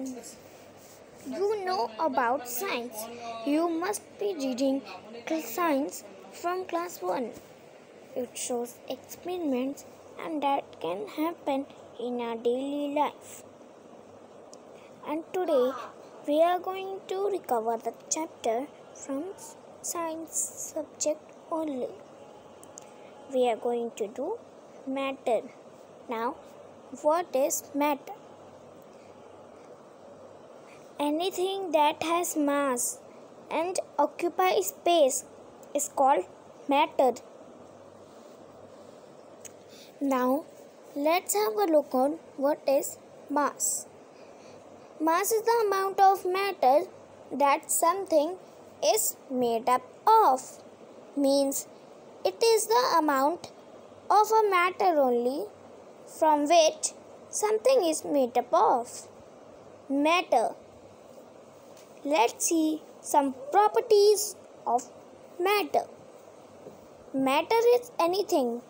you know about science. You must be reading science from class 1. It shows experiments and that can happen in our daily life. And today we are going to recover the chapter from science subject only. We are going to do matter. Now, what is matter? Anything that has mass and occupies space is called matter. Now, let's have a look on what is mass. Mass is the amount of matter that something is made up of. Means it is the amount of a matter only from which something is made up of. Matter. Let's see some properties of matter. Matter is anything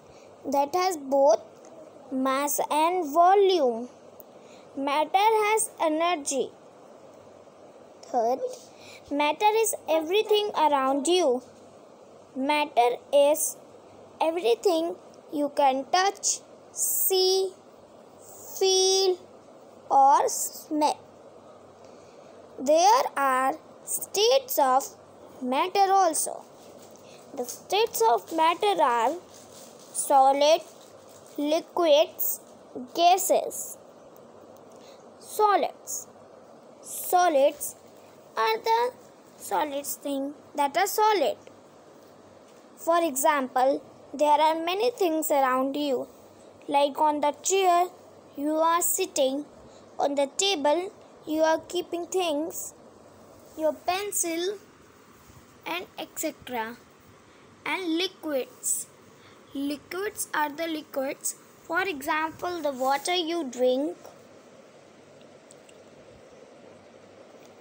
that has both mass and volume. Matter has energy. Third, matter is everything around you. Matter is everything you can touch, see, feel, or smell. There are states of matter also. The states of matter are solid, liquids, gases. Solids. Solids are the things that are solid. For example, there are many things around you. Like on the chair, you are sitting. On the table, you are keeping things, your pencil, and etc. And liquids. Liquids are the liquids. For example, the water you drink,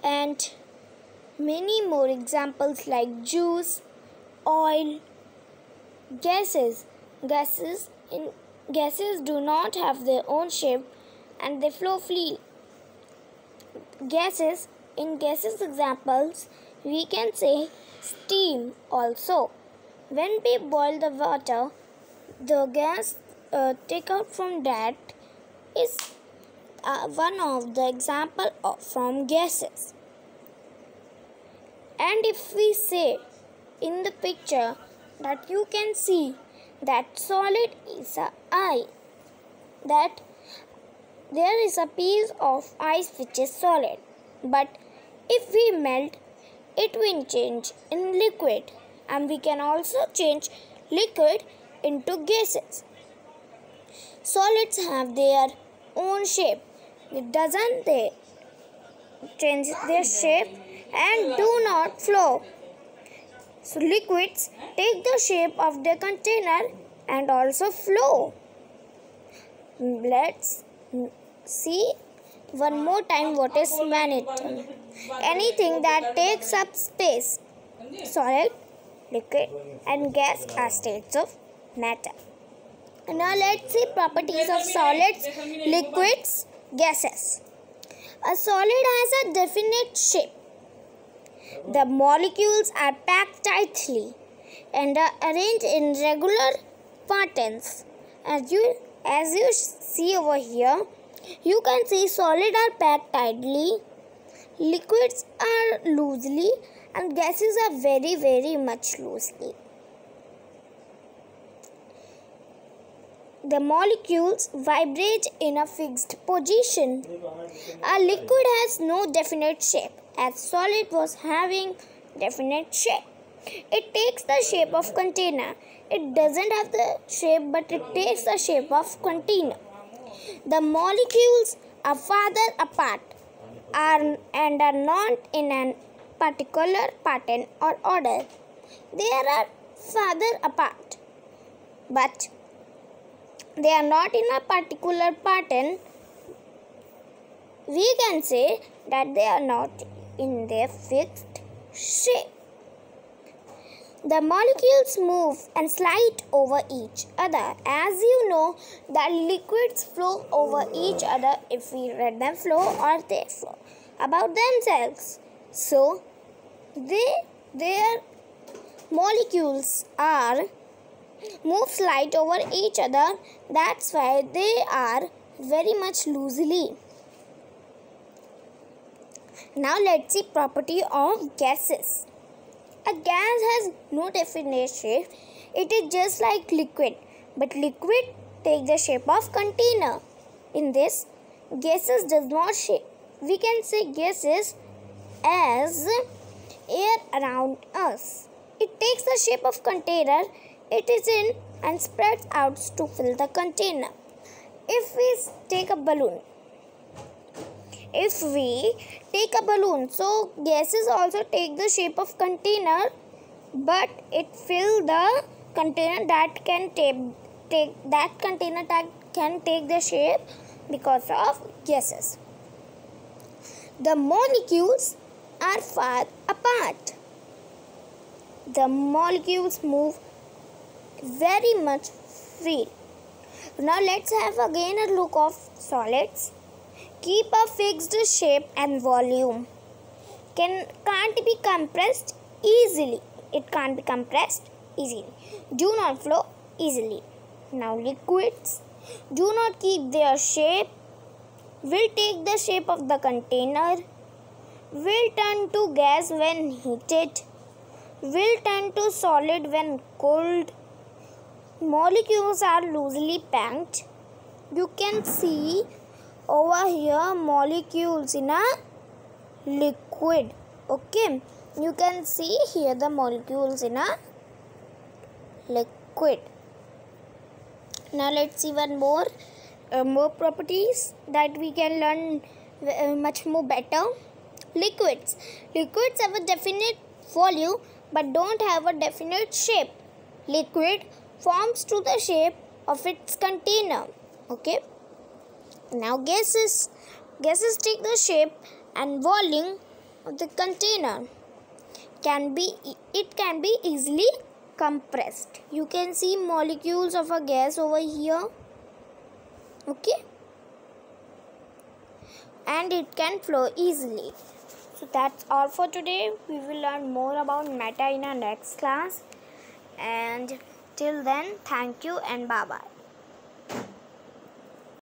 and many more examples like juice, oil, gases. Gases do not have their own shape and they flow freely. Gases, in gases examples, we can say steam also. When we boil the water, the gas take out from that is one of the example from gases. And if we say in the picture that you can see that solid is a eye, that there is a piece of ice which is solid, but if we melt it will change in liquid, and we can also change liquid into gases. Solids have their own shape. It doesn't they change their shape and do not flow. So liquids take the shape of the container and also flow. Let's see one more time what is matter. Anything that takes up space. Solid, liquid, and gas are states of matter. Now let's see properties of solids, liquids, gases. A solid has a definite shape. The molecules are packed tightly and are arranged in regular patterns. As you see over here, you can see solid are packed tightly, liquids are loosely, and gases are very, very much loosely. The molecules vibrate in a fixed position. A liquid has no definite shape, as solid was having definite shape. It takes the shape of container. It doesn't have the shape, but it takes the shape of container. The molecules are farther apart and are not in a particular pattern or order. They are farther apart, but they are not in a particular pattern. We can say that they are not in their fixed shape. The molecules move and slide over each other. As you know, that liquids flow over each other if we let them flow or they flow about themselves. So, their molecules are move slide over each other. That's why they are very much loosely. Now let's see property of gases. A gas has no definite shape. It is just like liquid, but liquid take the shape of container. In this, gases does not shape. We can say gases as air around us. It takes the shape of container it is in and spreads out to fill the container. If we take a balloon, so gases also take the shape of container, but it fill the container that can take the shape because of gases. The molecules are far apart. The molecules move very much free. Now let's have again a look of solids. Keep a fixed shape and volume. Can't be compressed easily. It can't be compressed easily. Do not flow easily. Now liquids do not keep their shape. Will take the shape of the container. Will turn to gas when heated. Will turn to solid when cooled. Molecules are loosely packed. You can see over here molecules in a liquid. Okay, you can see here the molecules in a liquid. Now let's see one more properties that we can learn much more better. Liquids have a definite volume but don't have a definite shape. Liquid forms to the shape of its container. Okay. Now gases take the shape and volume of the container. It can be easily compressed. You can see molecules of a gas over here. Okay. And it can flow easily. So that's all for today. We will learn more about matter in our next class. And till then, thank you and bye bye.